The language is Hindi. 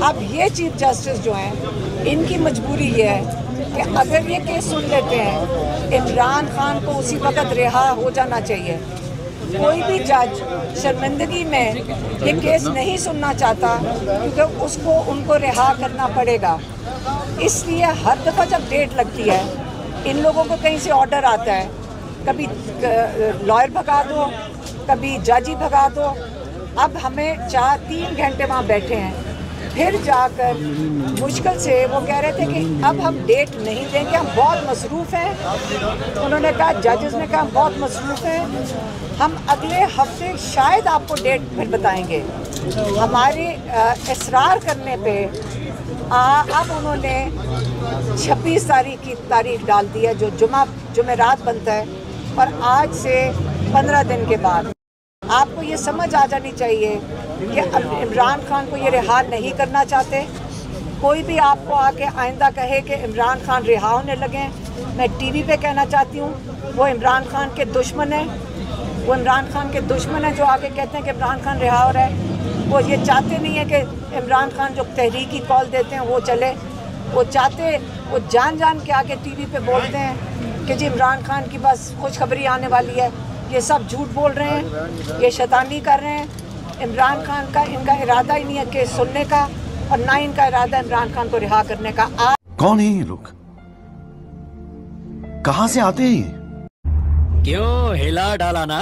अब ये चीफ जस्टिस जो हैं, इनकी मजबूरी ये है कि अगर ये केस सुन लेते हैं, इमरान खान को उसी वक्त रिहा हो जाना चाहिए। कोई भी जज शर्मिंदगी में ये केस नहीं सुनना चाहता, क्योंकि उसको उनको रिहा करना पड़ेगा। इसलिए हर दफ़ा जब डेट लगती है, इन लोगों को कहीं से ऑर्डर आता है, कभी लॉयर भगा दो, कभी जज ही भगा दो। अब हमें 3 घंटे वहाँ बैठे हैं, फिर जाकर मुश्किल से वो कह रहे थे कि अब हम डेट नहीं देंगे, हम बहुत मसरूफ़ हैं। उन्होंने कहा, जजेस ने कहा, हम बहुत मसरूफ़ हैं, हम अगले हफ्ते शायद आपको डेट फिर बताएंगे। हमारे इसरार करने पे अब उन्होंने 26 तारीख की तारीख डाल दी है, जो जुमेरात बनता है, और आज से 15 दिन के बाद आपको ये समझ आ जानी चाहिए कि अब इमरान खान को ये रिहा नहीं करना चाहते। कोई भी आपको आके आइंदा कहे कि इमरान खान रिहा होने लगे, मैं टीवी पे कहना चाहती हूँ, वो इमरान खान के दुश्मन है। वो इमरान खान के दुश्मन है जो आगे कहते हैं कि इमरान खान रिहा हो रहा है। वो ये चाहते नहीं है कि इमरान खान जो तहरीकी कॉल देते हैं वो चले। वो जान के आके टीवी पे बोलते हैं कि जी इमरान खान की बस खुशखबरी आने वाली है। ये सब झूठ बोल रहे हैं, ये शैतानी कर रहे हैं। इमरान खान का इनका इरादा ही नहीं है केस सुनने का, और ना इनका इरादा इमरान खान को रिहा करने का। कौन है ये लोग, कहाँ से आते हैं? क्यों हिला डाला ना?